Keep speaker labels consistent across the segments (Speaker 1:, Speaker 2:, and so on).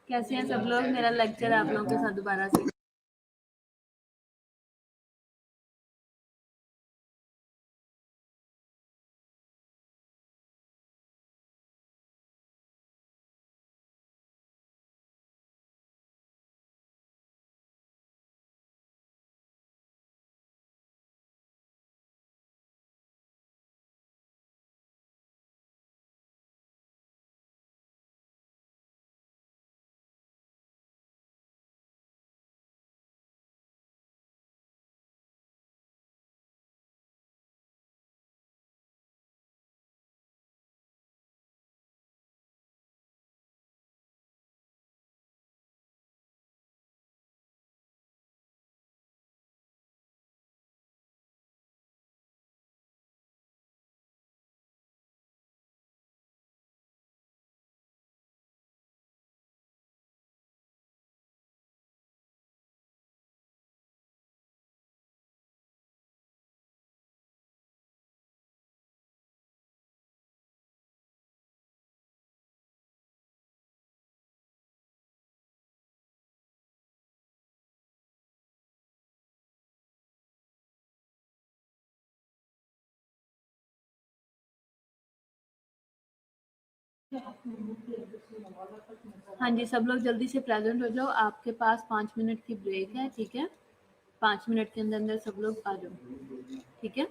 Speaker 1: कैसे हैं सब लोग? मेरा लेक्चर आप लोगों के साथ दोबारा से। हाँ जी, सब लोग जल्दी से प्रेजेंट हो जाओ। आपके पास 5 मिनट की ब्रेक है, ठीक है? 5 मिनट के अंदर अंदर सब लोग आ जाओ, ठीक है?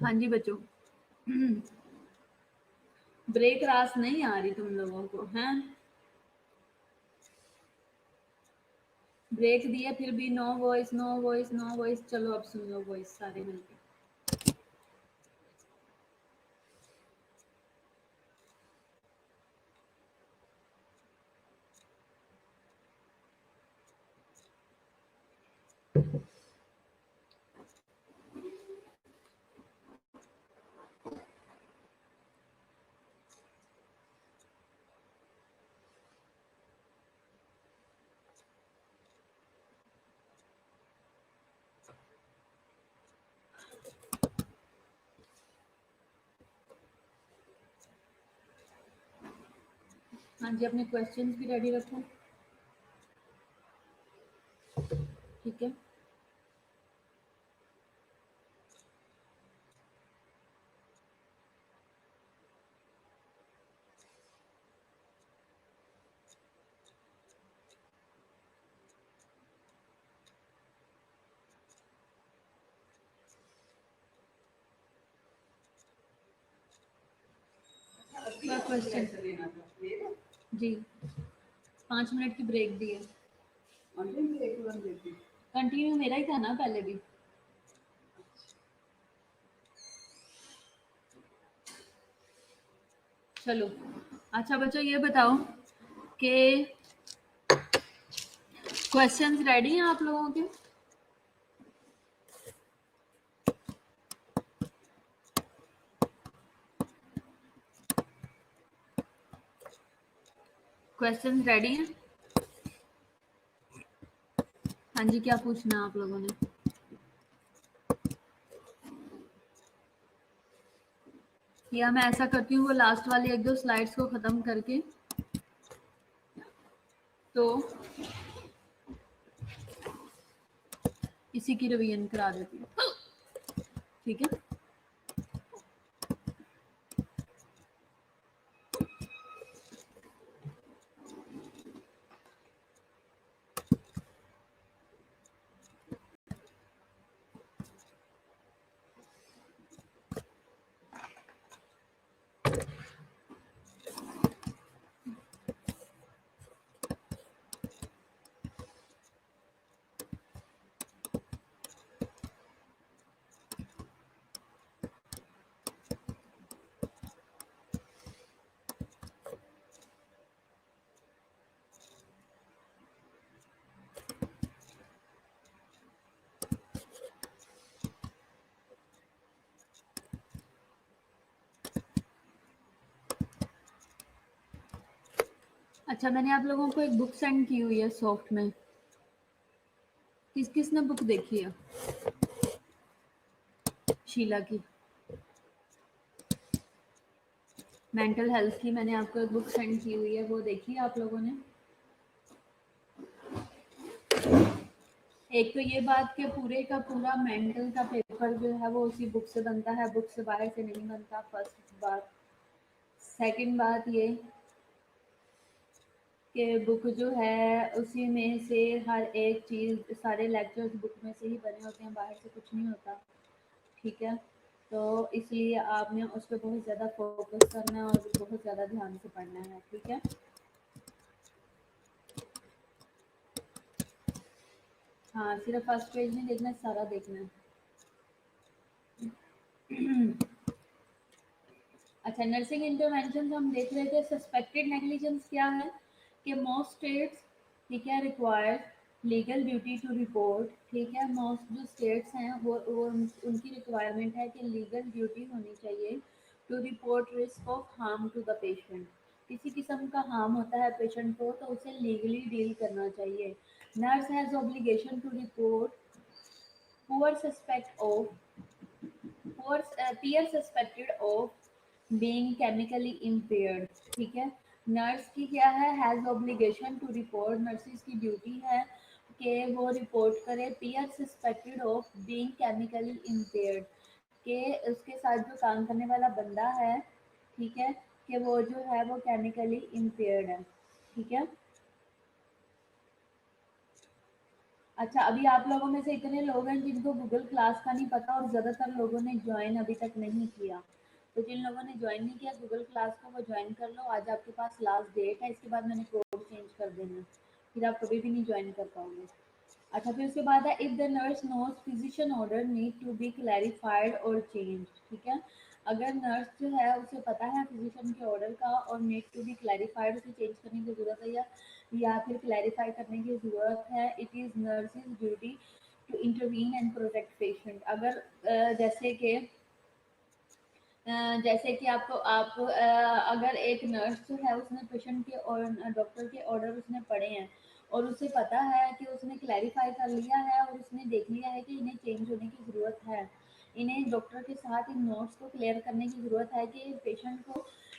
Speaker 1: हाँ जी बच्चों, ब्रेक रास नहीं आ रही तुम लोगों को, हैं? ब्रेक दिया फिर भी no voice no voice no voice. चलो अब सुन लो वॉइस सारे मिलके। हाँ जी, अपने क्वेश्चंस भी रेडी रखो। ठीक है, क्या क्वेश्चन जी? 5 मिनट की ब्रेक दी है। कंटिन्यू मेरा ही था ना पहले भी। चलो अच्छा बच्चों ये बताओ कि क्वेश्चंस रेडी हैं आप लोगों के? क्वेश्चंस रेडी हैं? हाँ जी, क्या पूछना है आप लोगों ने? या मैं ऐसा करती हूँ वो लास्ट वाली एक दो स्लाइड्स को खत्म करके तो इसी की रिवीजन करा देती हूँ। ठीक है, अच्छा मैंने आप लोगों को एक बुक सेंड की हुई है सॉफ्ट में। किस किस ने बुक देखी है? शीला की मेंटल हेल्थ की मैंने आपको एक बुक सेंड की हुई है, वो देखी है आप लोगों ने? एक तो ये बात कि पूरे का पूरा मेंटल का पेपर जो है वो उसी बुक से बनता है, बुक से बाहर से नहीं बनता, फर्स्ट बात। सेकंड बात ये कि बुक जो है उसी में से हर एक चीज़, सारे लेक्चर्स बुक में से ही बने होते हैं, बाहर से कुछ नहीं होता। ठीक है, तो इसलिए आपने उस पर बहुत ज़्यादा फोकस करना है और बहुत ज़्यादा ध्यान से पढ़ना है। ठीक है, हाँ सिर्फ फर्स्ट पेज नहीं देखना, सारा देखना है। अच्छा, नर्सिंग इंटरवेंशन हम देख रहे थे। सस्पेक्टेड नेग्लिजेंस क्या है कि मोस्ट स्टेट्स, ठीक है, required legal duty to report. ठीक है, मोस्ट जो स्टेट्स हैं वो उनकी रिक्वायरमेंट है कि लीगल ड्यूटी होनी चाहिए to report risk of harm to the patient. किसी किस्म का हार्म होता है पेशेंट को तो उसे लीगली डील करना चाहिए। Nurse has obligation to report poor suspect of और peer suspected of being chemically impaired। ठीक है, नर्स की क्या है, has obligation to report, nurses की ड्यूटी है कि वो रिपोर्ट करे peer suspected of being chemically impaired, कि उसके साथ जो काम करने वाला बंदा है, ठीक है, कि वो जो है वो केमिकली इम्पेयर्ड है। ठीक है, अच्छा अभी आप लोगों में से इतने लोग हैं जिनको गूगल क्लास का नहीं पता और ज़्यादातर लोगों ने ज्वाइन अभी तक नहीं किया। तो जिन लोगों ने ज्वाइन नहीं किया गूगल क्लास को वो ज्वाइन कर लो। आज आपके पास लास्ट डेट है, इसके बाद मैंने कोड चेंज कर देना, फिर आप कभी भी नहीं ज्वाइन कर पाओगे। अच्छा, फिर उसके बाद है if the nurse knows physician order need to be clarified और चेंज। ठीक है, अगर नर्स जो है उसे पता है फिजिशियन के ऑर्डर का और नीड टू बी क्लैरिफाइड, उसे चेंज करने की ज़रूरत है या फिर क्लैरिफाई करने की ज़रूरत है, it is nurse's duty to intervene and protect patient. अगर जैसे कि आपको अगर एक नर्स जो है उसने पेशेंट के और डॉक्टर के ऑर्डर उसने पढ़े हैं और उसे पता है कि उसने क्लैरिफाई कर लिया है और उसने देख लिया है कि इन्हें चेंज होने की ज़रूरत है, इन्हें डॉक्टर के साथ इन नोट्स को क्लियर करने की ज़रूरत है कि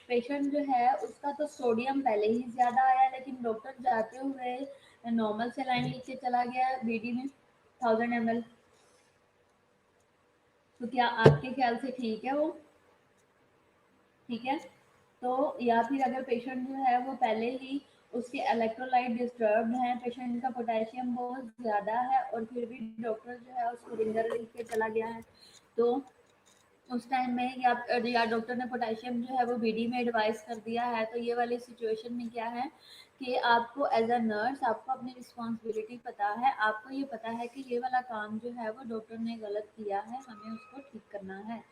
Speaker 1: पेशेंट जो है उसका तो सोडियम पहले ही ज़्यादा आया है, लेकिन डॉक्टर जाते हुए नॉर्मल सेलाइन लिख के चला गया बीडी में 1000 ml। तो क्या आपके ख्याल से ठीक है वो? ठीक है, तो या फिर अगर पेशेंट जो है वो पहले ही उसके इलेक्ट्रोलाइट डिस्टर्ब्ड हैं, पेशेंट का पोटेशियम बहुत ज़्यादा है और फिर भी डॉक्टर जो है उसको रिंगर लिख के चला गया है, तो उस टाइम में या डॉक्टर ने पोटेशियम जो है वो बीडी में एडवाइस कर दिया है, तो ये वाली सिचुएशन में क्या है कि आपको एज अ नर्स आपको अपनी रिस्पॉन्सिबिलिटी पता है, आपको ये पता है कि ये वाला काम जो है वो डॉक्टर ने गलत किया है, हमें उसको ठीक करना है।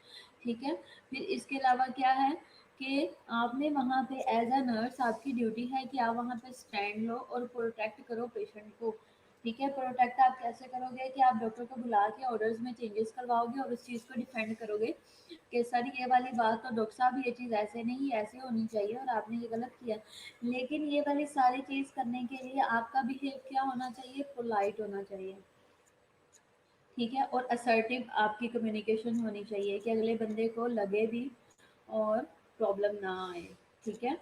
Speaker 1: ठीक है, फिर इसके अलावा क्या है कि आपने वहाँ पे एज अ नर्स आपकी ड्यूटी है कि आप वहाँ पे स्टैंड लो और प्रोटेक्ट करो पेशेंट को। ठीक है, प्रोटेक्ट आप कैसे करोगे कि आप डॉक्टर को बुला के ऑर्डर्स में चेंजेस करवाओगे और उस चीज़ को डिफेंड करोगे कि सर ये वाली बात तो डॉक्टर साहब ये चीज़ ऐसे नहीं ऐसे होनी चाहिए और आपने ये गलत किया। लेकिन ये वाली सारी चीज़ करने के लिए आपका बिहेव क्या होना चाहिए, पोलाइट होना चाहिए। ठीक है, और असर्टिव आपकी कम्युनिकेशन होनी चाहिए कि अगले बंदे को लगे भी और प्रॉब्लम ना आए। ठीक है,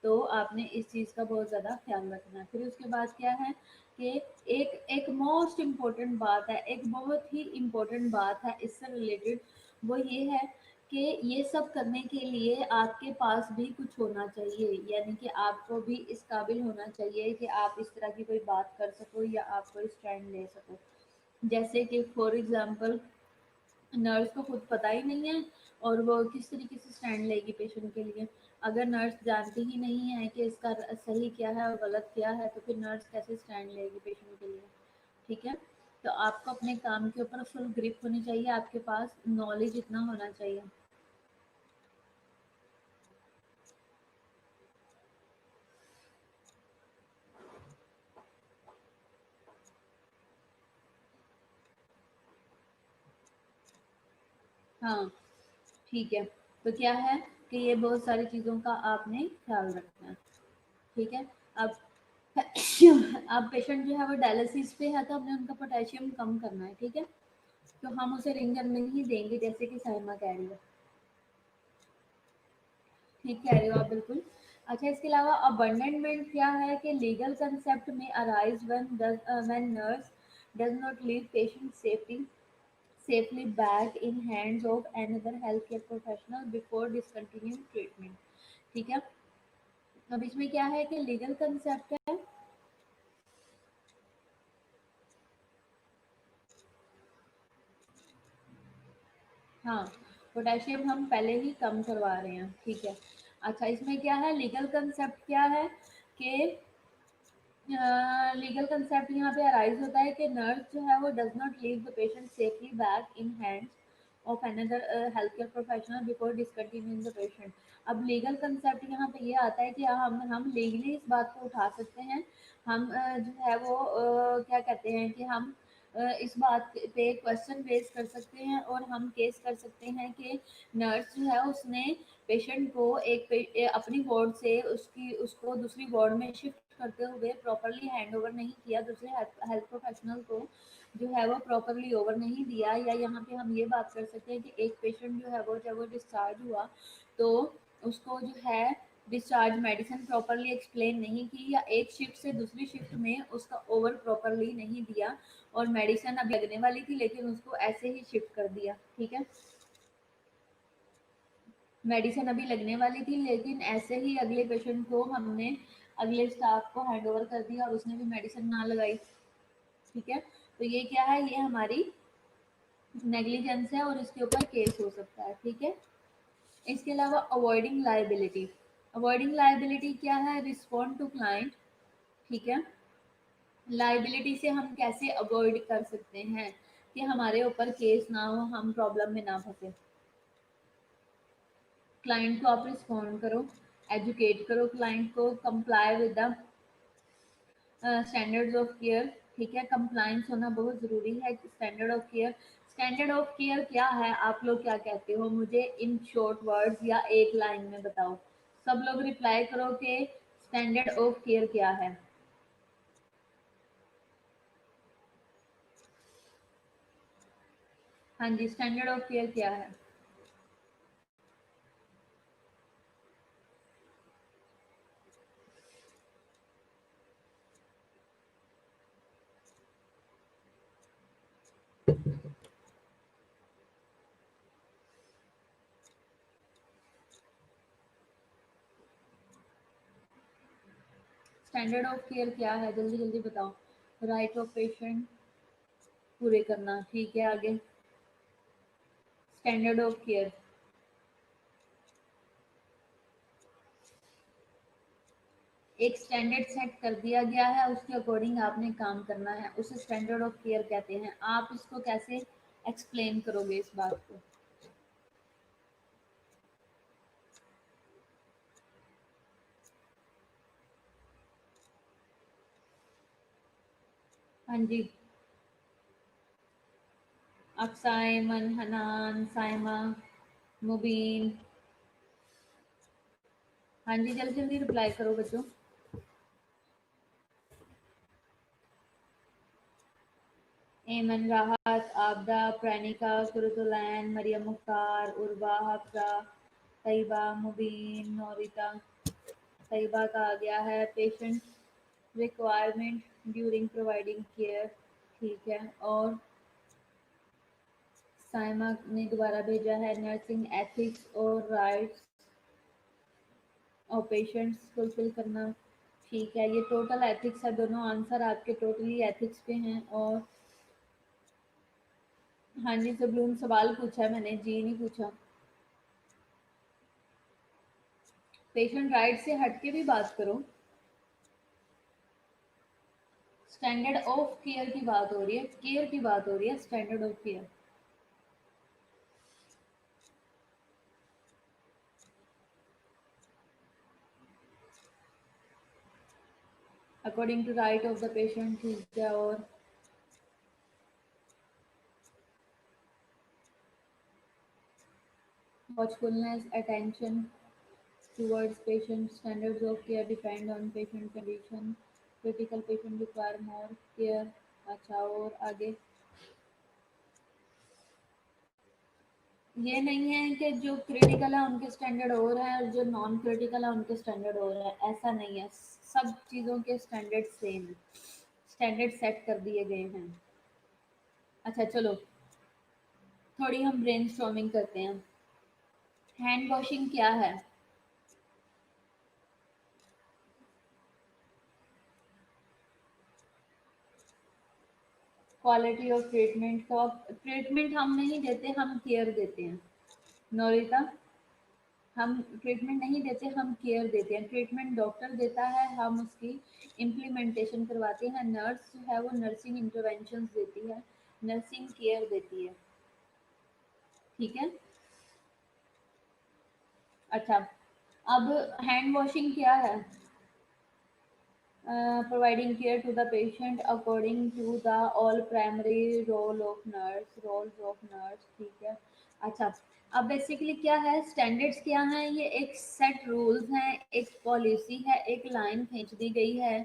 Speaker 1: तो आपने इस चीज़ का बहुत ज़्यादा ख्याल रखना है। फिर उसके बाद क्या है कि एक एक मोस्ट इम्पोर्टेंट बात है, एक बहुत ही इम्पोर्टेंट बात है इससे रिलेटेड, वो ये है कि ये सब करने के लिए आपके पास भी कुछ होना चाहिए, यानी कि आपको भी इस काबिल होना चाहिए कि आप इस तरह की कोई बात कर सको या आप कोई स्टैंड ले सको। जैसे कि फॉर एग्जांपल नर्स को खुद पता ही नहीं है और वो किस तरीके से स्टैंड लेगी पेशेंट के लिए। अगर नर्स जानती ही नहीं है कि इसका सही क्या है और गलत क्या है, तो फिर नर्स कैसे स्टैंड लेगी पेशेंट के लिए। ठीक है, तो आपको अपने काम के ऊपर फुल ग्रिप होनी चाहिए, आपके पास नॉलेज इतना होना चाहिए। हाँ, ठीक है, तो क्या है कि ये बहुत सारी चीज़ों का आपने ख्याल रखना है। ठीक है, अब अब पेशेंट जो है वो डायलिसिस पे है, तो हमने उनका पोटेशियम कम करना है। ठीक है, तो हम उसे रिंगर नहीं देंगे जैसे कि साइमा कह रही है। ठीक कह रहे हो आप बिल्कुल। अच्छा, इसके अलावा अबंडनमेंट क्या है कि लीगल कंसेप्ट में arise when nurse does not leave patient safely back in hands of another healthcare professional before discontinuing treatment। ठीक है, अब इसमें क्या है कि लीगल कंसेप्ट है। हाँ, पोटेशियम हम पहले ही कम करवा रहे हैं। ठीक है, अच्छा इसमें क्या है लीगल कंसेप्ट क्या है कि लीगल कंसेप्ट यहाँ पे अराइज होता है कि नर्स जो है वो does not leave the patient safely back in hands of another health care professional before discontinuing the patient. अब लीगल कंसेप्ट यहाँ पे ये आता है कि हम लीगली इस बात को उठा सकते हैं, हम जो है वो क्या कहते हैं कि हम इस बात पे क्वेश्चन रेज कर सकते हैं और हम केस कर सकते हैं कि नर्स जो है उसने पेशेंट को अपनी वार्ड से उसकी उसको दूसरी वार्ड में शिफ्ट करते हुए प्रॉपरली हैंड ओवर नहीं किया, दूसरे हेल्थ प्रोफेशनल को जो है वो प्रॉपरली ओवर नहीं दिया। या यहाँ पे हम ये बात कर सकते हैं कि एक पेशेंट जो है वो जब वो डिस्चार्ज हुआ तो उसको जो है डिस्चार्ज मेडिसिन प्रॉपरली एक्सप्लेन नहीं की, या एक शिफ्ट से दूसरी शिफ्ट में उसका ओवर प्रॉपरली नहीं दिया और मेडिसिन अब लगने वाली थी लेकिन उसको ऐसे ही शिफ्ट कर दिया। ठीक है, मेडिसिन अभी लगने वाली थी लेकिन ऐसे ही अगले पेशेंट को हमने अगले स्टाफ को हैंड ओवर कर दिया और उसने भी मेडिसिन ना लगाई। ठीक है, तो ये क्या है, ये हमारी नेग्लिजेंस है और इसके ऊपर केस हो सकता है। ठीक है, इसके अलावा अवॉइडिंग लाइबिलिटी क्या है, रिस्पॉन्ड टू क्लाइंट। ठीक है, लाइबिलिटी से हम कैसे अवॉइड कर सकते हैं कि हमारे ऊपर केस ना हो, हम प्रॉब्लम में ना फंसे। क्लाइंट को आप रिस्पॉन्ड करो, एजुकेट करो क्लाइंट को, comply with the standards of care. ठीक है, कंप्लाइंस होना बहुत ज़रूरी है। Standard of care, standard of care क्या है, आप लोग क्या कहते हो, मुझे इन शॉर्ट वर्ड्स या एक लाइन में बताओ। सब लोग रिप्लाई करो कि स्टैंडर्ड ऑफ केयर क्या है। हाँ जी, स्टैंडर्ड ऑफ केयर क्या है? स्टैंडर्ड ऑफ केयर क्या है, जल्दी जल्दी बताओ। राइट ऑफ पेशेंट पूरे करना, ठीक है, आगे। स्टैंडर्ड ऑफ केयर, एक स्टैंडर्ड सेट कर दिया गया है, उसके अकॉर्डिंग आपने काम करना है, उसे स्टैंडर्ड ऑफ केयर कहते हैं। आप इसको कैसे एक्सप्लेन करोगे इस बात को? हाँ जी, अक्सा, ऐमन, हनान, साइमा, मुबीन। हाँ जी, जल्दी जल्दी रिप्लाई करो बच्चों। ऐमन, राहत, आबदा, प्रेनिका, कुरुतुलैन, मरियम मुख्तार, उर्वा, हफ्सा, तैयबा, मुबीन, नौरिता। तैयबा का आ गया है patient requirement during providing care, ठीक है। और साइमा ने दोबारा भेजा है नर्सिंग एथिक्स और राइट्स और पेशेंट्स फुलफिल करना, ठीक है। ये टोटल एथिक्स है, दोनों आंसर आपके टोटली एथिक्स पे हैं। और हाँ जी, जबलून सवाल पूछा है मैंने, जी नहीं पूछा। पेशेंट राइट से हट के भी बात करो। स्टैंडर्ड ऑफ केयर की बात हो रही है, केयर की बात हो रही है, standard of care. According to right of the patient, ठीक है। और watchfulness, attention towards patient, standards of care depend on patient condition, critical patient require more care। अच्छा, और आगे? ये नहीं है कि जो क्रिटिकल है उनके स्टैंडर्ड और है और जो नॉन क्रिटिकल है उनके स्टैंडर्ड और है, ऐसा नहीं है। सब चीज़ों के स्टैंडर्ड सेम है, स्टैंडर्ड सेट कर दिए गए हैं। अच्छा चलो, थोड़ी हम ब्रेनस्टॉर्मिंग करते हैं। हैंड वॉशिंग क्या है? क्वालिटी ऑफ ट्रीटमेंट का, ट्रीटमेंट हम नहीं देते, हम केयर देते हैं। नोरिता, हम ट्रीटमेंट नहीं देते, हम केयर देते हैं। ट्रीटमेंट डॉक्टर देता है, हम उसकी इम्प्लीमेंटेशन करवाते हैं। नर्स जो है वो नर्सिंग इंटरवेंशन देती है, नर्सिंग केयर देती है, ठीक है। अच्छा, अब हैंड वॉशिंग क्या है? Providing care to the patient according to the all primary role of nurse, roles of nurse, ठीक है। अच्छा, अब बेसिकली क्या है, स्टैंडर्ड्स क्या हैं, ये एक सेट रूल्स हैं, एक पॉलिसी है, एक लाइन खींच दी गई है,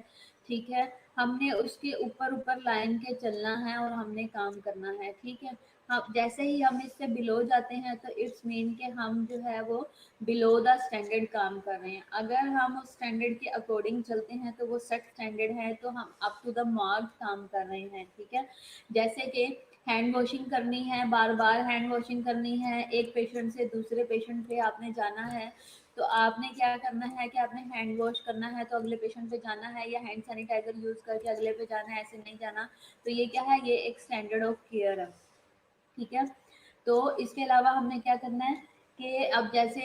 Speaker 1: ठीक है। हमने उसके ऊपर ऊपर लाइन के चलना है और हमने काम करना है, ठीक है। हम जैसे ही हम इससे बिलो जाते हैं तो इट्स मीन कि हम जो है वो बिलो द स्टैंडर्ड काम कर रहे हैं। अगर हम उस स्टैंडर्ड के अकॉर्डिंग चलते हैं तो वो सेट स्टैंडर्ड है, तो हम अप टू द मार्क काम कर रहे हैं, ठीक है। जैसे कि हैंड वॉशिंग करनी है, बार बार हैंड वॉशिंग करनी है, एक पेशेंट से दूसरे पेशेंट पे आपने जाना है, तो आपने क्या करना है कि आपने हैंड वॉश करना है तो अगले पेशेंट पे जाना है, या हैंड सैनिटाइजर यूज करके अगले पे जाना है, ऐसे नहीं जाना। तो ये क्या है, ये एक स्टैंडर्ड ऑफ केयर है, ठीक है। तो इसके अलावा हमने क्या करना है कि अब जैसे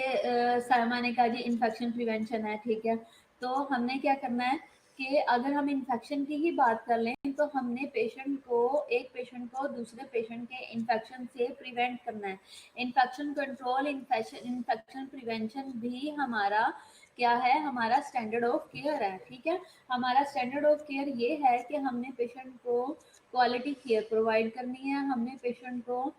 Speaker 1: सायमा ने कहा जी इन्फेक्शन प्रिवेंशन है, ठीक है। तो हमने क्या करना है कि अगर हम इन्फेक्शन की ही बात कर लें तो हमने एक पेशेंट को दूसरे पेशेंट के इन्फेक्शन से प्रिवेंट करना है। इन्फेक्शन कंट्रोल, इन्फेक्शन प्रिवेंशन भी हमारा क्या है, हमारा स्टैंडर्ड ऑफ केयर है। ठीक है, हमारा स्टैंडर्ड ऑफ केयर ये है कि हमने पेशेंट को क्वालिटी केयर प्रोवाइड करनी है, हमने पेशेंट को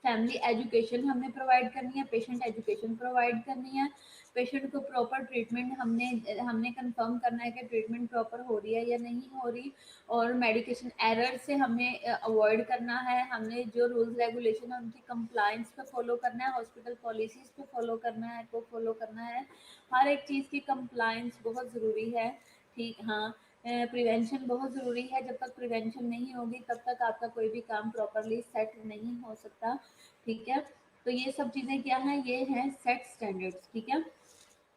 Speaker 1: फैमिली एजुकेशन हमने प्रोवाइड करनी है, पेशेंट एजुकेशन प्रोवाइड करनी है, पेशेंट को प्रॉपर ट्रीटमेंट हमने हमने कंफर्म करना है कि ट्रीटमेंट प्रॉपर हो रही है या नहीं हो रही, और मेडिकेशन एरर से हमें अवॉइड करना है, हमने जो रूल्स रेगुलेशन है उनकी कंप्लायंस पे फॉलो करना है, हॉस्पिटल पॉलिसीज पे फॉलो करना है, को फॉलो करना है। हर एक चीज़ की कंप्लायंस बहुत ज़रूरी है। ठीक, हाँ, प्रिवेंशन बहुत ज़रूरी है। जब तक प्रिवेंशन नहीं होगी तब तक आपका कोई भी काम प्रॉपरली सेट नहीं हो सकता। ठीक है, तो ये सब चीज़ें क्या हैं, ये हैं सेट स्टैंडर्ड्स। ठीक है,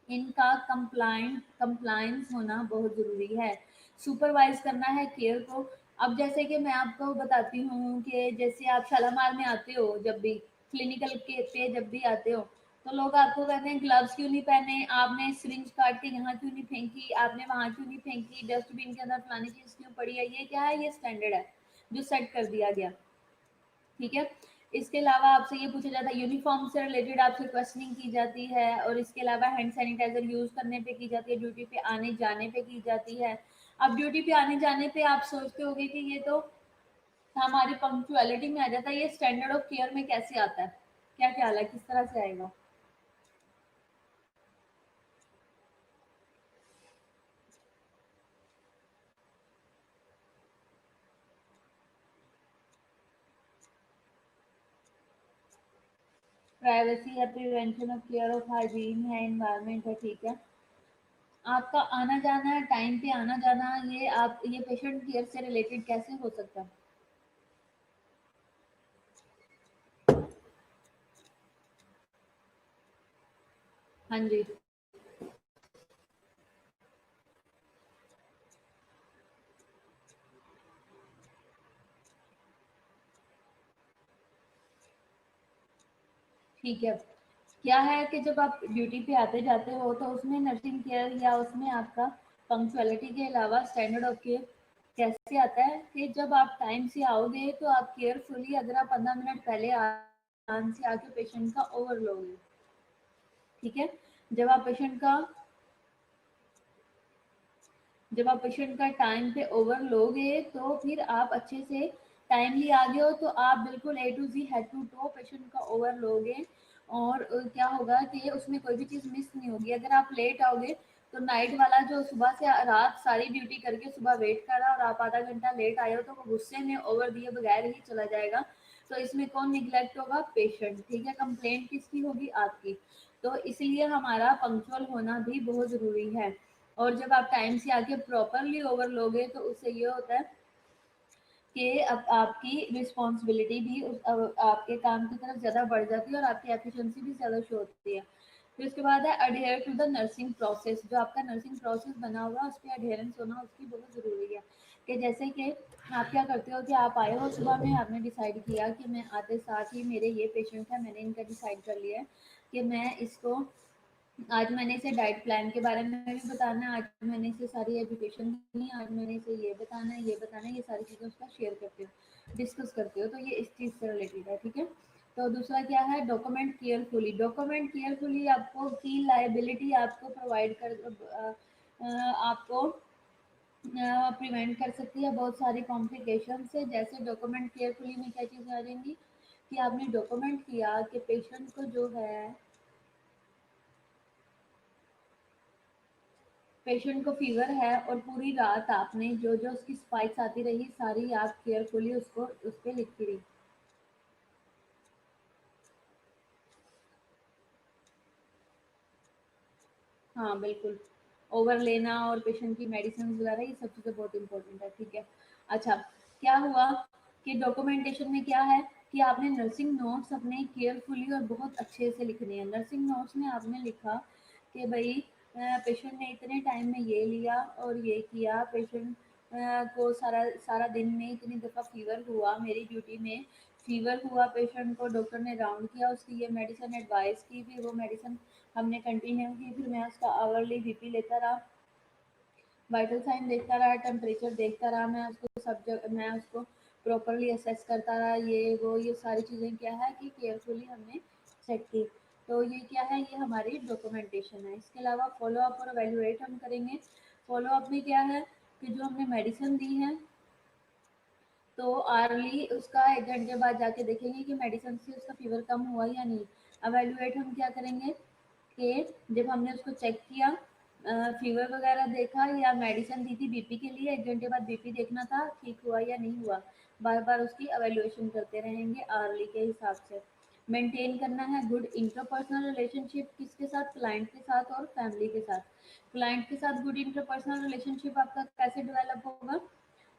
Speaker 1: इनका कंप्लायंस होना बहुत ज़रूरी है। सुपरवाइज करना है केयर को। अब जैसे कि मैं आपको बताती हूँ कि जैसे आप शालामार में आते हो, जब भी क्लिनिकल के पे जब भी आते हो तो लोग आपको कहते हैं ग्लव्स क्यों नहीं पहने, आपने सिरिंज काट के यहाँ क्यों नहीं फेंकी, आपने वहाँ क्यों नहीं फेंकी, डस्टबिन के अंदर फलानी चीज़ क्यों पड़ी है। ये क्या है, ये स्टैंडर्ड है जो सेट कर दिया गया। ठीक है, इसके अलावा आपसे ये पूछा जाता है, यूनिफॉर्म से रिलेटेड आपसे क्वेश्चनिंग की जाती है, और इसके अलावा हैंड सैनिटाइजर यूज करने पे की जाती है, ड्यूटी पे आने जाने पे की जाती है। अब ड्यूटी पे आने जाने पे आप सोचते होगे कि ये तो हमारी पंक्चुअलिटी में आ जाता है, ये स्टैंडर्ड ऑफ केयर में कैसे आता है, क्या ख्याल है किस तरह से आएगा? प्राइवेसी है, prevention of care of hygiene है, एनवायरनमेंट है। ठीक है, आपका आना जाना, टाइम पे आना जाना, ये पेशेंट केयर से रिलेटेड कैसे हो सकता है? हाँ जी, ठीक है। क्या है कि जब आप ड्यूटी पे आते जाते हो तो उसमें नर्सिंग केयर या उसमें आपका पंक्चुअलिटी के अलावा स्टैंडर्ड ऑफ केयर कैसे आता है कि जब आप टाइम से आओगे तो आप केयरफुली, अगर आप 15 मिनट पहले आराम से आके पेशेंट का ओवर लोगे। ठीक है, जब आप पेशेंट का जब आप पेशेंट का टाइम पे ओवर लोगे तो फिर आप अच्छे से टाइमली आ गए हो तो आप बिल्कुल A to Z head to toe patient का ओवर लोगे, और क्या होगा कि उसमें कोई भी चीज़ मिस नहीं होगी। अगर आप लेट आओगे तो नाइट वाला जो सुबह से रात सारी ड्यूटी करके सुबह वेट कर रहा है और आप आधा घंटा लेट आए हो तो वो गुस्से में ओवर दिए बगैर ही चला जाएगा। तो इसमें कौन निगलेक्ट होगा? पेशेंट। ठीक है, कंप्लेंट किसकी होगी? आपकी। तो इसलिए हमारा पंक्चुअल होना भी बहुत ज़रूरी है, और जब आप टाइम से आके प्रॉपरली ओवर लोगे तो उससे ये होता है कि अब आपकी रिस्पॉन्सिबिलिटी भी आपके काम की तरफ ज़्यादा बढ़ जाती है और आपकी एफिशिएंसी भी ज़्यादा शो होती है। फिर उसके बाद है adhere to the nursing process. जो आपका नर्सिंग प्रोसेस बना हुआ है उस पर अडेयरेंस होना उसकी बहुत ज़रूरी है। कि जैसे कि आप क्या करते हो कि आप आए हो सुबह में, आपने डिसाइड किया कि मैं आते साथ ही मेरे ये पेशेंट है, मैंने इनका डिसाइड कर लिया है कि मैं इसको आज मैंने इसे डाइट प्लान के बारे में भी बताना है, आज मैंने इसे सारी एजुकेशन दी, आज मैंने इसे ये बताना है, ये बताना है, ये सारी चीज़ें उसका शेयर करते हो, डिस्कस करते हो, तो ये इस चीज़ से रिलेटेड है। ठीक है, तो दूसरा क्या है? Document carefully. डॉक्यूमेंट केयरफुली आपको की लाइबिलिटी आपको प्रोवाइड कर आपको प्रिवेंट कर सकती है बहुत सारी कॉम्प्लिकेशन से। जैसे डॉक्यूमेंट केयरफुली में क्या चीज़ें आ जाएंगी कि आपने डॉक्यूमेंट किया कि पेशेंट को जो है, पेशेंट को फीवर है और पूरी रात आपने जो जो उसकी स्पाइक्स आती रही सारी आप केयरफुली उसको उस पे लिखती रही। हाँ बिल्कुल, ओवर लेना और पेशेंट की मेडिसिन वगैरह ये सब चीज़ें बहुत इंपॉर्टेंट है। ठीक है, अच्छा, क्या हुआ कि डॉक्यूमेंटेशन में क्या है कि आपने नर्सिंग नोट्स अपने केयरफुली और बहुत अच्छे से लिखने हैं। नर्सिंग नोट्स में आपने लिखा कि भाई पेशेंट ने इतने टाइम में ये लिया और ये किया, पेशेंट को सारा सारा दिन में इतनी दफ़ा फीवर हुआ, मेरी ड्यूटी में फीवर हुआ, पेशेंट को डॉक्टर ने राउंड किया, उसकी ये मेडिसिन एडवाइस की, फिर वो मेडिसिन हमने कंटिन्यू की, फिर मैं उसका आवरली बीपी लेता रहा, वाइटल साइन देखता रहा, टेम्परेचर देखता रहा, मैं उसको प्रॉपरली असेस करता रहा, ये वो ये सारी चीज़ें क्या है कि केयरफुली हमने चेक की। तो ये क्या है, ये हमारी डॉक्यूमेंटेशन है। इसके अलावा फॉलो अप और एवेल्युएट हम करेंगे। फॉलो अप में क्या है कि जो हमने मेडिसिन दी है तो आर्ली उसका 1 घंटे बाद जाके देखेंगे कि मेडिसिन से उसका फीवर कम हुआ या नहीं। एवेल्युएट हम क्या करेंगे कि जब हमने उसको चेक किया, फीवर वगैरह देखा या मेडिसिन दी थी बीपी के लिए, 1 घंटे बाद बीपी देखना था ठीक हुआ या नहीं हुआ। बार बार उसकी एवेल्युएशन करते रहेंगे आर्ली के हिसाब से। मेंटेन करना है गुड इंटरपर्सनल रिलेशनशिप, किसके साथ, क्लाइंट के साथ और फैमिली के साथ। क्लाइंट के साथ गुड इंटरपर्सनल रिलेशनशिप आपका कैसे डेवलप होगा,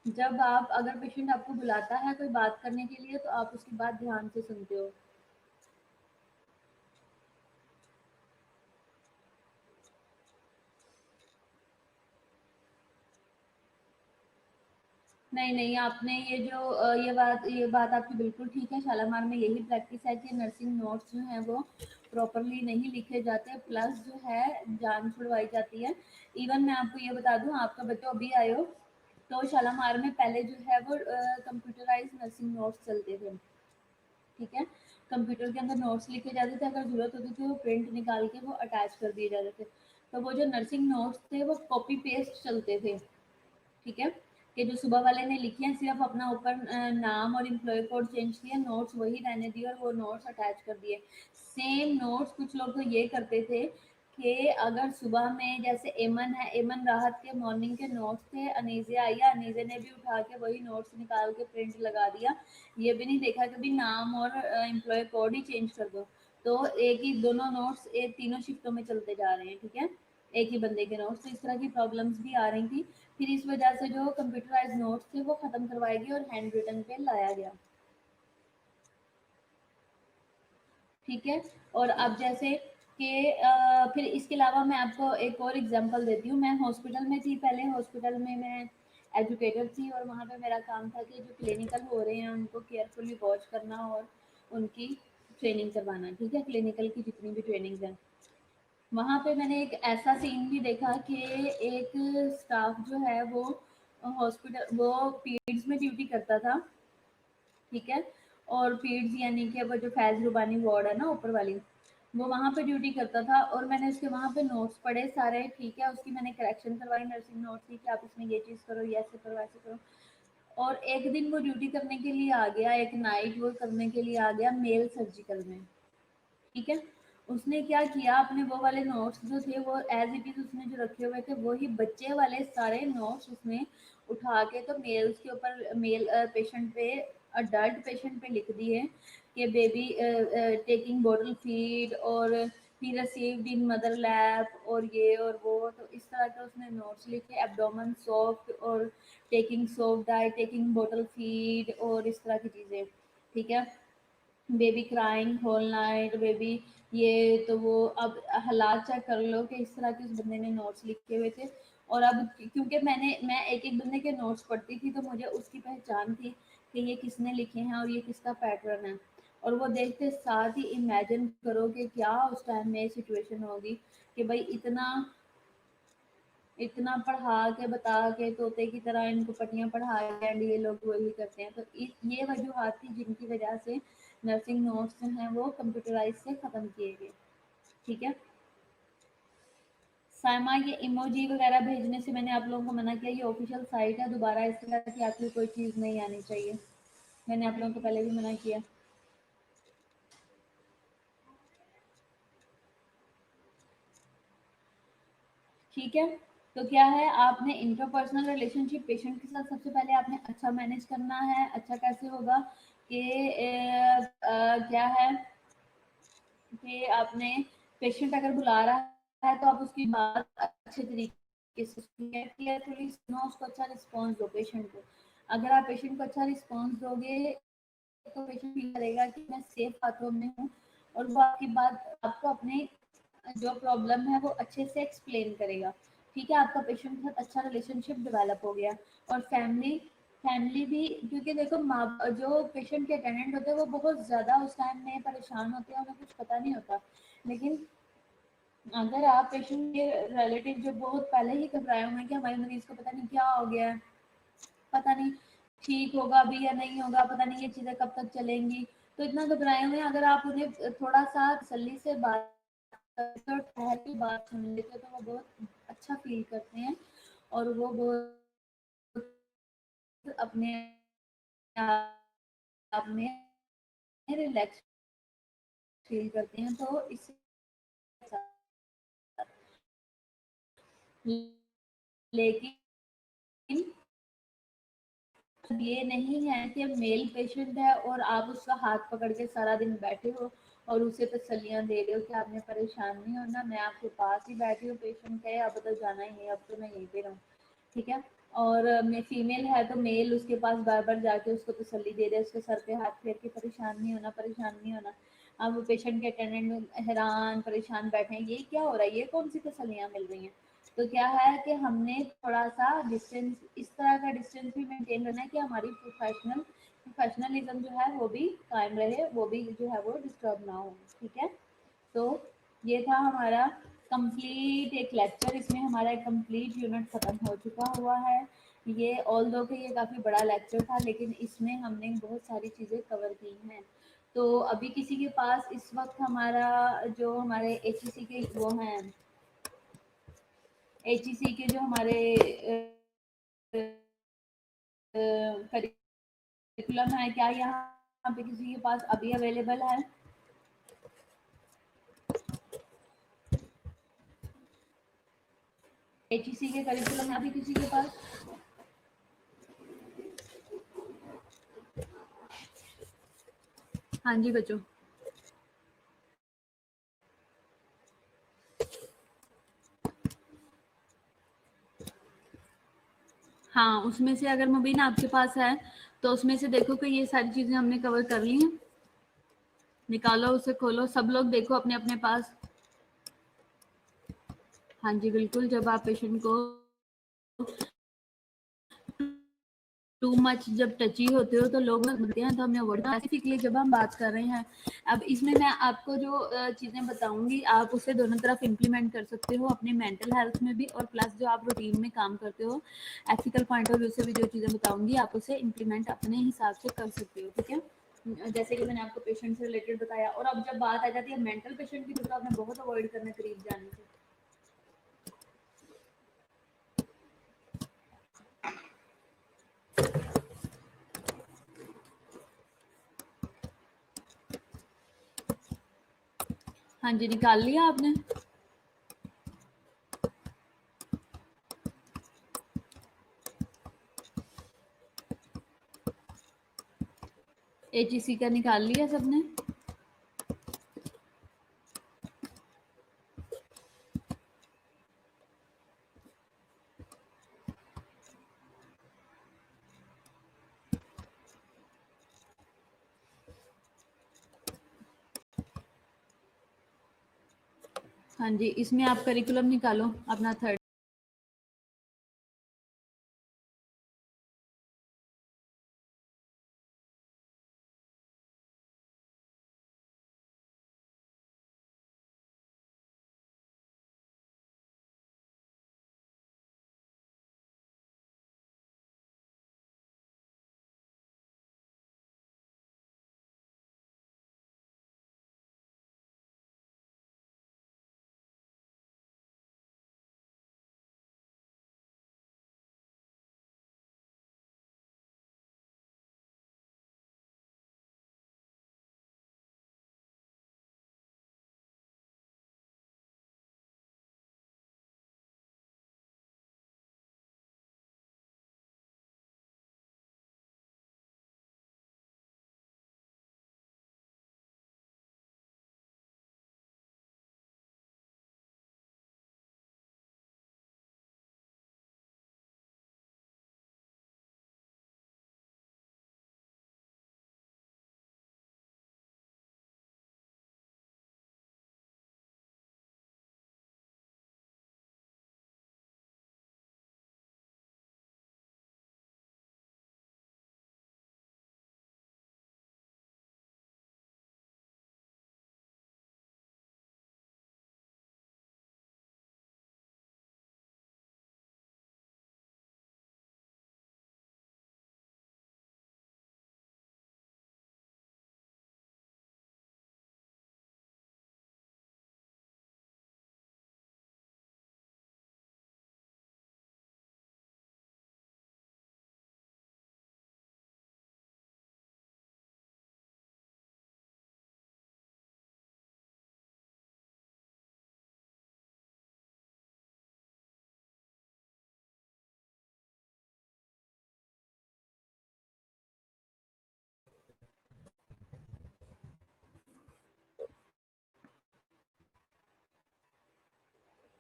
Speaker 1: जब आप अगर पेशेंट आपको बुलाता है कोई बात करने के लिए तो आप उसकी बात ध्यान से सुनते हो। नहीं नहीं, आपने ये बात आपकी बिल्कुल ठीक है। शालामार में यही प्रैक्टिस है कि नर्सिंग नोट्स जो हैं वो प्रॉपरली नहीं लिखे जाते, प्लस जो है जान छुड़वाई जाती है। इवन मैं आपको ये बता दूं, आपका बच्चा अभी आए हो तो शालामार में पहले जो है वो कंप्यूटराइज नर्सिंग नोट्स चलते थे। ठीक है, कंप्यूटर के अंदर नोट्स लिखे जाते थे, अगर ज़रूरत होती थी वो प्रिंट निकाल के वो अटैच कर दिए जाते थे। तो वो जो नर्सिंग नोट्स थे वो कॉपी पेस्ट चलते थे। ठीक है, कि जो सुबह वाले ने लिखे हैं सिर्फ अपना ऊपर नाम और एम्प्लॉय कोड चेंज किया, नोट्स वही रहने दिए और वो नोट्स अटैच कर दिए। सेम नोट्स कुछ लोग तो ये करते थे कि अगर सुबह में जैसे एमन है, एमन राहत के मॉर्निंग के नोट्स थे, अनीज़े आई है, अनीज़े ने भी उठा के वही नोट्स निकाल के प्रिंट लगा दिया। ये भी नहीं देखा कि भी नाम और एम्प्लॉय कोड ही चेंज कर दो। तो एक ही दोनों नोट्स एक तीनों शिफ्टों में चलते जा रहे हैं। ठीक है, एक ही बंदे के नोट्स, तो इस तरह की प्रॉब्लम्स भी आ रही थी। फिर इस वजह से जो कंप्यूटराइज नोट्स थे वो ख़त्म करवाए गए और हैंड रिटन पे लाया गया। ठीक है, और अब जैसे कि फिर इसके अलावा मैं आपको एक और एग्जांपल देती हूँ। मैं हॉस्पिटल में थी पहले, हॉस्पिटल में मैं एजुकेटर थी और वहाँ पे मेरा काम था कि जो क्लिनिकल हो रहे हैं उनको केयरफुली वॉच करना और उनकी ट्रेनिंग करवाना। ठीक है, क्लिनिकल की जितनी भी ट्रेनिंग्स हैं, वहाँ पे मैंने एक ऐसा सीन भी देखा कि एक स्टाफ जो है वो हॉस्पिटल वो पीड्स में ड्यूटी करता था। ठीक है, और पीड्स यानी कि वो जो फैज़ रुबानी वार्ड है ना ऊपर वाली, वो वहाँ पे ड्यूटी करता था और मैंने उसके वहाँ पे नोट्स पढ़े सारे। ठीक है, उसकी मैंने करेक्शन करवाई नर्सिंग नोट्स की कि आप इसमें ये चीज़ करो, ये ऐसे करो, ऐसे करो। और एक दिन वो ड्यूटी करने के लिए आ गया, एक नाइट वो करने के लिए आ गया मेल सर्जिकल में। ठीक है, उसने क्या किया, अपने वो वाले नोट्स जो थे वो एज इट इज उसने जो रखे हुए थे वही बच्चे वाले सारे नोट्स उसने उठा के तो मेल्स के ऊपर मेल पेशेंट पे, अडल्ट पेशेंट पे लिख दिए कि बेबी टेकिंग बॉटल फीड और he received in mother lap और ये और वो। तो इस तरह के उसने नोट्स लिखे, एब्डोमेन सॉफ्ट और taking soft diet, taking bottle feed और इस तरह की चीज़ें। ठीक है, baby crying whole night baby, ये तो वो। अब हालात चेक कर लो कि इस तरह के उस बंदे ने नोट्स लिखे हुए थे। और अब क्योंकि मैं एक एक बंदे के नोट्स पढ़ती थी तो मुझे उसकी पहचान थी कि ये किसने लिखे हैं और ये किसका पैटर्न है। और वो देखते साथ ही इमेजिन करो कि क्या उस टाइम में सिचुएशन होगी कि भाई इतना इतना पढ़ा के बता के तोते की तरह इनको पट्टियाँ पढ़ा के एंड ये लोग वही करते हैं। तो ये वजूहत थी जिनकी वजह से नर्सिंग नोट्स जो हैं वो कंप्यूटराइज से ख़त्म किए गए। ठीक है, साइमा ये इमोजी वगैरह भेजने से मैंने आप लोगों को मना किया, ये ऑफिशियल साइट है, दोबारा इस तरह की आपकी कोई चीज़ नहीं आनी चाहिए। मैंने आप लोगों को पहले भी मना किया। ठीक है, तो क्या है, आपने इंटरपर्सनल रिलेशनशिप पेशेंट के साथ सबसे पहले आपने अच्छा मैनेज करना है। अच्छा कैसे होगा कि क्या है कि आपने पेशेंट अगर बुला रहा है तो आप उसकी बात अच्छे तरीके से सुनिए, केयरफुली सुनो, उसको अच्छा रिस्पॉन्स दो पेशेंट को। अगर आप पेशेंट को अच्छा रिस्पॉन्स दोगे तो पेशेंट फील करेगा कि मैं सेफ हाथों में हूँ और वो आपकी बात आपको अपने जो प्रॉब्लम है वो अच्छे से एक्सप्लेन करेगा। ठीक है, आपका पेशेंट के साथ अच्छा रिलेशनशिप डेवलप हो गया। और फैमिली फैमिली भी, क्योंकि देखो माँ जो पेशेंट के अटेंडेंट होते हैं वो बहुत ज़्यादा उस टाइम में परेशान होते हैं, उन्हें कुछ पता नहीं होता। लेकिन अगर आप पेशेंट के रिलेटिव जो बहुत पहले ही घबराए हुए हैं कि हमारे मरीज को पता नहीं क्या हो गया है, पता नहीं ठीक होगा अभी या नहीं होगा, पता नहीं ये चीज़ें कब तक चलेंगी, तो इतना घबराए हुए हैं, अगर आप उन्हें थोड़ा सा तसल्ली से बात करते और ठहर के बात सुन लेते तो वो बहुत अच्छा फील करते हैं और वो बहुत अपने आप में रिलैक्स फील करते हैं। तो इससे लेकिन ये नहीं है कि मेल पेशेंट है और आप उसका हाथ पकड़ के सारा दिन बैठे हो और उसे तसल्लियाँ दे रहे हो कि आपने परेशान नहीं होना, मैं आपके पास ही बैठी हूँ, पेशेंट कहे अब तो जाना ही नहीं, अब तो मैं यहीं पे रहूँ, ठीक है। और मैं फीमेल है तो मेल उसके पास बार बार जाके उसको तसल्ली दे रहे, उसके सर पे हाथ फेर के परेशान नहीं होना, परेशान नहीं होना। अब पेशेंट के अटेंडेंट हैरान परेशान बैठे हैं, ये क्या हो रहा है, ये कौन सी तसल्लियाँ मिल रही हैं। तो क्या है कि हमने थोड़ा सा डिस्टेंस, इस तरह का डिस्टेंस भी मेंटेन करना है कि हमारी प्रोफेशनलिज्म जो है वो भी कायम रहे, वो भी जो है वो डिस्टर्ब ना हो, ठीक है। तो ये था हमारा कंप्लीट एक लेक्चर, इसमें हमारा एक कंप्लीट यूनिट ख़त्म हो चुका हुआ है। ये ऑल दो कि ये काफ़ी बड़ा लेक्चर था लेकिन इसमें हमने बहुत सारी चीज़ें कवर की हैं। तो अभी किसी के पास इस वक्त हमारा जो हमारे एचईसी के वो हैं, एचईसी के जो हमारे करिकुलम है, क्या यहाँ पे किसी के पास अभी अवेलेबल है? एचईसी के करिकुलम है अभी किसी के पास? हाँ जी बच्चों। हाँ, उसमें से अगर मुबीन आपके पास है तो उसमें से देखो कि ये सारी चीज़ें हमने कवर कर ली हैं, निकालो उसे, खोलो, सब लोग देखो अपने अपने पास। हाँ जी बिल्कुल, जब आप पेशेंट को टू मच जब टची होते हो तो लोग बोलते हैं, तो हमने अवॉइड, स्पेसिफिकली जब हम बात कर रहे हैं। अब इसमें मैं आपको जो चीज़ें बताऊंगी आप उसे दोनों तरफ इम्प्लीमेंट कर सकते हो, अपने मेंटल हेल्थ में भी और प्लस जो आप रूटीन में काम करते हो एथिकल पॉइंट ऑफ व्यू से भी जो चीज़ें बताऊंगी आप उसे इम्प्लीमेंट अपने हिसाब से कर सकते हो, ठीक है। जैसे कि मैंने आपको पेशेंट से रिलेटेड बताया, और अब जब बात आ जाती है मेंटल पेशेंट की तो आपने बहुत अवॉइड करना करीब जाने से। हाँ जी, निकाल लिया आपने? एचईसी का निकाल लिया सबने? हाँ जी, इसमें आप करिकुलम निकालो अपना थर्ड।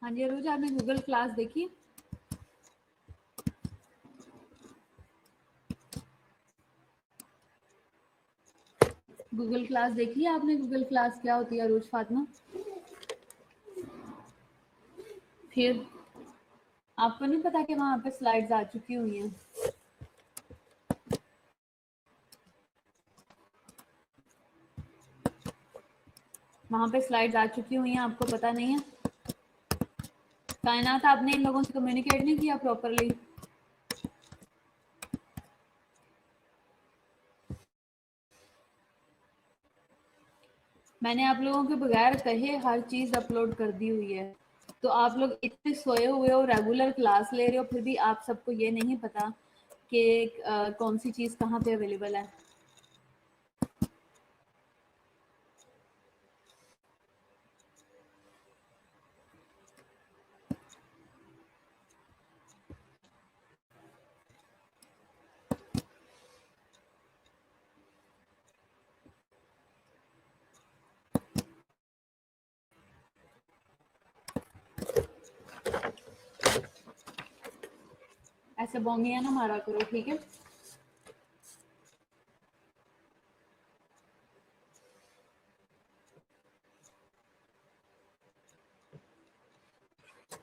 Speaker 1: हाँ जी अरुज, आपने गूगल क्लास देखी? गूगल क्लास देखी है आपने? गूगल क्लास क्या होती है अरुज फातिमा? फिर आपको नहीं पता कि वहाँ पे स्लाइड्स आ चुकी हुई हैं? वहाँ पे स्लाइड्स आ चुकी हुई हैं, आपको पता नहीं है? कायनात, आपने इन लोगों से कम्युनिकेट नहीं किया प्रॉपरली? मैंने आप लोगों के बगैर कहे हर चीज़ अपलोड कर दी हुई है, तो आप लोग इतने सोए हुए हो, रेगुलर क्लास ले रहे हो, फिर भी आप सबको ये नहीं पता कि कौन सी चीज़ कहाँ पे अवेलेबल है। ऐसे बोंगियां ना मारा करो, ठीक है?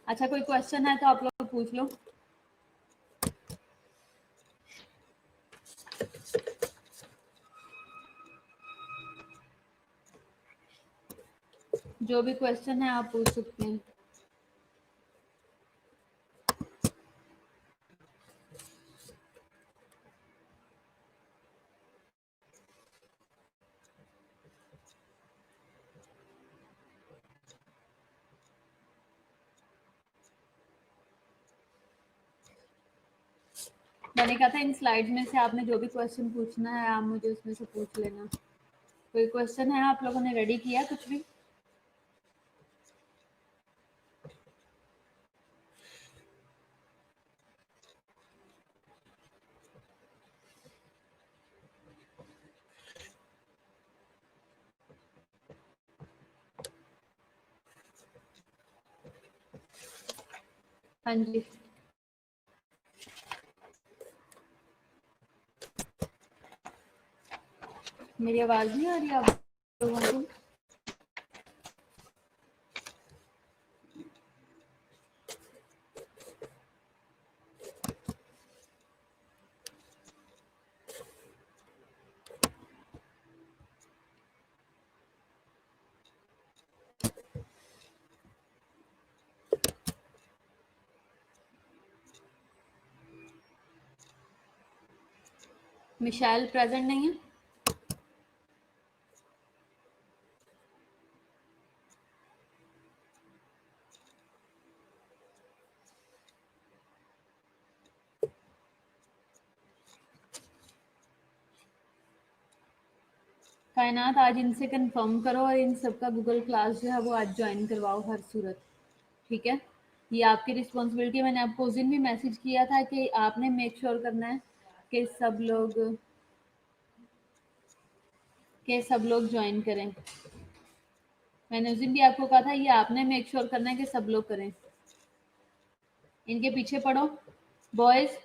Speaker 1: अच्छा, कोई क्वेश्चन है तो आप लोग पूछ लो। जो भी क्वेश्चन है आप पूछ सकते हैं। मैंने कहा था इन स्लाइड्स में से आपने जो भी क्वेश्चन पूछना है आप मुझे उसमें से पूछ लेना। कोई क्वेश्चन है आप लोगों ने रेडी किया कुछ भी? हाँ जी, मेरी आवाज़ नहीं आ रही आप लोगों को? मिशेल प्रेजेंट नहीं है? कायनात, आज इनसे कंफर्म करो और इन सबका गूगल क्लास जो है वो आज ज्वाइन करवाओ हर सूरत, ठीक है? ये आपकी रिस्पॉन्सिबिलिटी है। मैंने आपको उस दिन भी मैसेज किया था कि आपने मेक श्योर करना है कि सब लोग ज्वाइन करें। मैंने उस दिन भी आपको कहा था ये आपने मेक श्योर करना है कि सब लोग करें। इनके पीछे पढ़ो। बॉयज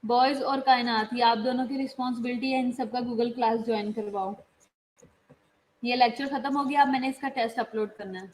Speaker 1: बॉयज और कायनात, ये आप दोनों की रिस्पॉन्सिबिलिटी है, इन सबका गूगल क्लास ज्वाइन करवाओ। ये लेक्चर खत्म हो गया, अब मैंने इसका टेस्ट अपलोड करना है।